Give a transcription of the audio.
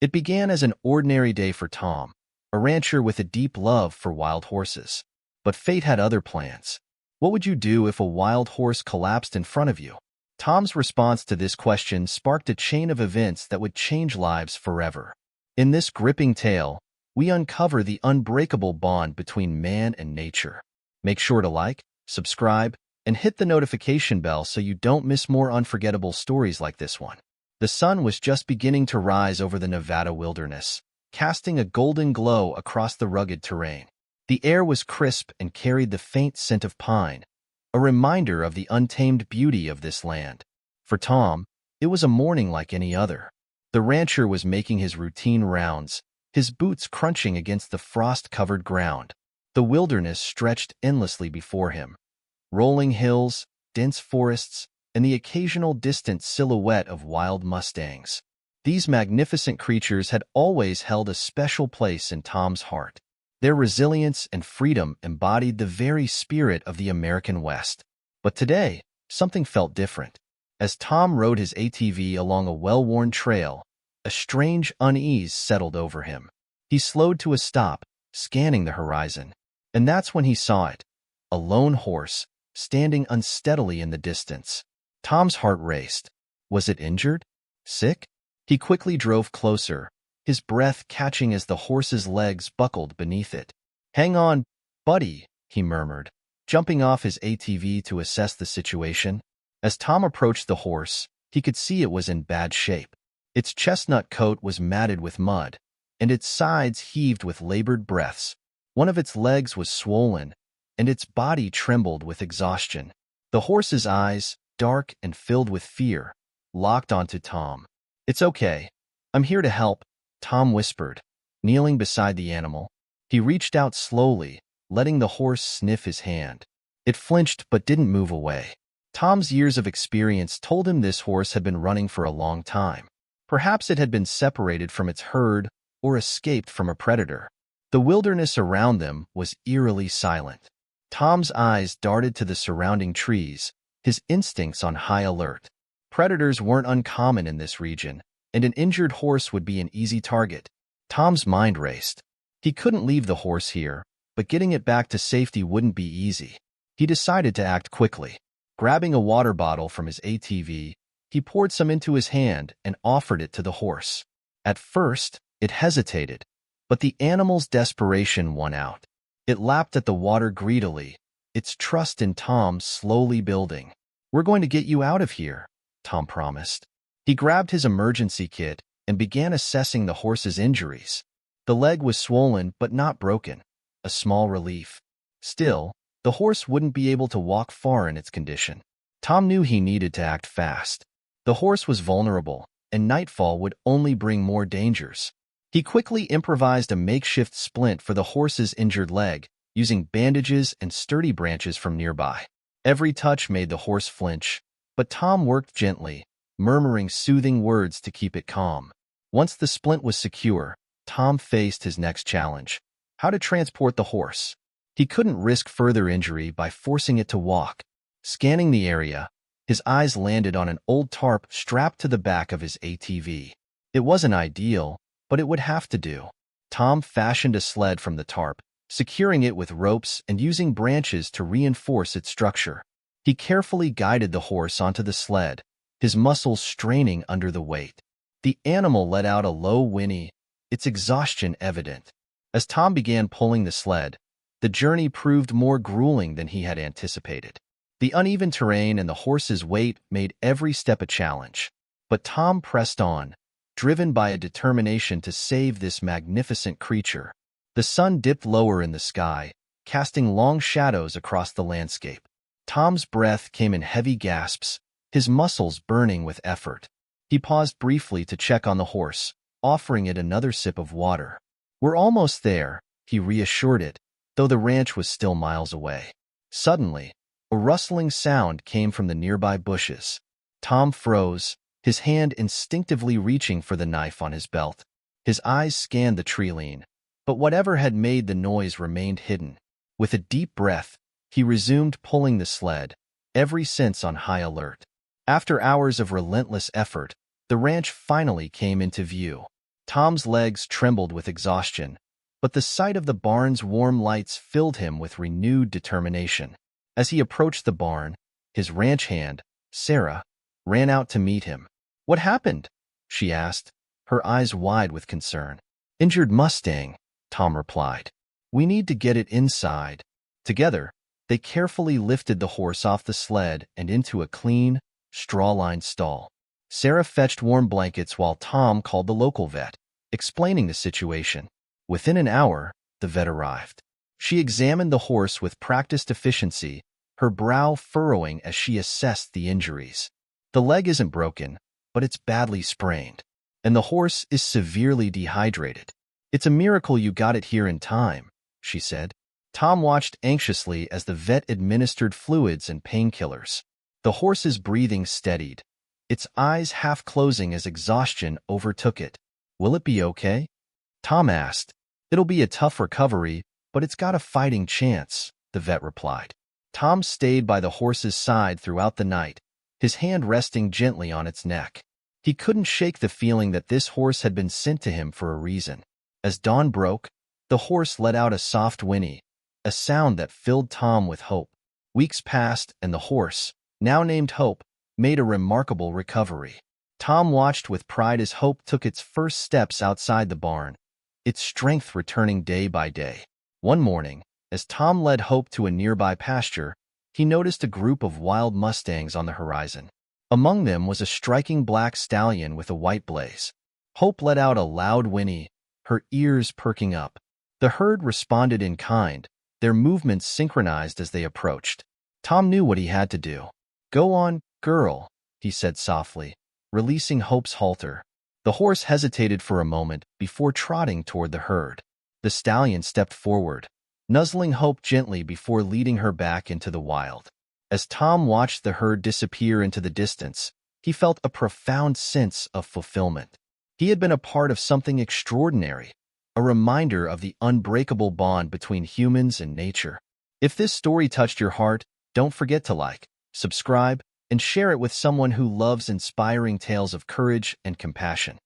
It began as an ordinary day for Tom, a rancher with a deep love for wild horses. But fate had other plans. What would you do if a wild horse collapsed in front of you? Tom's response to this question sparked a chain of events that would change lives forever. In this gripping tale, we uncover the unbreakable bond between man and nature. Make sure to like, subscribe, and hit the notification bell so you don't miss more unforgettable stories like this one. The sun was just beginning to rise over the Nevada wilderness, casting a golden glow across the rugged terrain. The air was crisp and carried the faint scent of pine, a reminder of the untamed beauty of this land. For Tom, it was a morning like any other. The rancher was making his routine rounds, his boots crunching against the frost-covered ground. The wilderness stretched endlessly before him. Rolling hills, dense forests, and the occasional distant silhouette of wild mustangs. These magnificent creatures had always held a special place in Tom's heart. Their resilience and freedom embodied the very spirit of the American West. But today, something felt different. As Tom rode his ATV along a well-worn trail, a strange unease settled over him. He slowed to a stop, scanning the horizon. And that's when he saw it, a lone horse, standing unsteadily in the distance. Tom's heart raced. Was it injured? Sick? He quickly drove closer, his breath catching as the horse's legs buckled beneath it. "Hang on, buddy," he murmured, jumping off his ATV to assess the situation. As Tom approached the horse, he could see it was in bad shape. Its chestnut coat was matted with mud, and its sides heaved with labored breaths. One of its legs was swollen, and its body trembled with exhaustion. The horse's eyes, dark and filled with fear, locked onto Tom. "It's okay. I'm here to help," Tom whispered, kneeling beside the animal. He reached out slowly, letting the horse sniff his hand. It flinched but didn't move away. Tom's years of experience told him this horse had been running for a long time. Perhaps it had been separated from its herd or escaped from a predator. The wilderness around them was eerily silent. Tom's eyes darted to the surrounding trees, his instincts on high alert. Predators weren't uncommon in this region, and an injured horse would be an easy target. Tom's mind raced. He couldn't leave the horse here, but getting it back to safety wouldn't be easy. He decided to act quickly. Grabbing a water bottle from his ATV, he poured some into his hand and offered it to the horse. At first, it hesitated, but the animal's desperation won out. It lapped at the water greedily, its trust in Tom slowly building. "We're going to get you out of here," Tom promised. He grabbed his emergency kit and began assessing the horse's injuries. The leg was swollen but not broken, a small relief. Still, the horse wouldn't be able to walk far in its condition. Tom knew he needed to act fast. The horse was vulnerable, and nightfall would only bring more dangers. He quickly improvised a makeshift splint for the horse's injured leg, using bandages and sturdy branches from nearby. Every touch made the horse flinch, but Tom worked gently, murmuring soothing words to keep it calm. Once the splint was secure, Tom faced his next challenge: how to transport the horse. He couldn't risk further injury by forcing it to walk. Scanning the area, his eyes landed on an old tarp strapped to the back of his ATV. It wasn't ideal, but it would have to do. Tom fashioned a sled from the tarp, securing it with ropes and using branches to reinforce its structure. He carefully guided the horse onto the sled, his muscles straining under the weight. The animal let out a low whinny, its exhaustion evident. As Tom began pulling the sled, the journey proved more grueling than he had anticipated. The uneven terrain and the horse's weight made every step a challenge. But Tom pressed on, driven by a determination to save this magnificent creature. The sun dipped lower in the sky, casting long shadows across the landscape. Tom's breath came in heavy gasps, his muscles burning with effort. He paused briefly to check on the horse, offering it another sip of water. "We're almost there," he reassured it, though the ranch was still miles away. Suddenly, a rustling sound came from the nearby bushes. Tom froze, his hand instinctively reaching for the knife on his belt. His eyes scanned the tree line, but whatever had made the noise remained hidden. With a deep breath, he resumed pulling the sled, every sense on high alert. After hours of relentless effort, the ranch finally came into view. Tom's legs trembled with exhaustion, but the sight of the barn's warm lights filled him with renewed determination. As he approached the barn, his ranch hand, Sarah, ran out to meet him. "What happened?" she asked, her eyes wide with concern. "Injured Mustang," Tom replied. "We need to get it inside." Together, they carefully lifted the horse off the sled and into a clean, straw-lined stall. Sarah fetched warm blankets while Tom called the local vet, explaining the situation. Within an hour, the vet arrived. She examined the horse with practiced efficiency, her brow furrowing as she assessed the injuries. "The leg isn't broken, but it's badly sprained, and the horse is severely dehydrated. It's a miracle you got it here in time," she said. Tom watched anxiously as the vet administered fluids and painkillers. The horse's breathing steadied, its eyes half closing as exhaustion overtook it. "Will it be okay?" Tom asked. "It'll be a tough recovery, but it's got a fighting chance," the vet replied. Tom stayed by the horse's side throughout the night, his hand resting gently on its neck. He couldn't shake the feeling that this horse had been sent to him for a reason. As dawn broke, the horse let out a soft whinny, a sound that filled Tom with hope. Weeks passed, and the horse, now named Hope, made a remarkable recovery. Tom watched with pride as Hope took its first steps outside the barn, its strength returning day by day. One morning, as Tom led Hope to a nearby pasture, he noticed a group of wild mustangs on the horizon. Among them was a striking black stallion with a white blaze. Hope let out a loud whinny, her ears perking up. The herd responded in kind, their movements synchronized as they approached. Tom knew what he had to do. "Go on, girl," he said softly, releasing Hope's halter. The horse hesitated for a moment before trotting toward the herd. The stallion stepped forward, nuzzling Hope gently before leading her back into the wild. As Tom watched the herd disappear into the distance, he felt a profound sense of fulfillment. He had been a part of something extraordinary, a reminder of the unbreakable bond between humans and nature. If this story touched your heart, don't forget to like, subscribe, and share it with someone who loves inspiring tales of courage and compassion.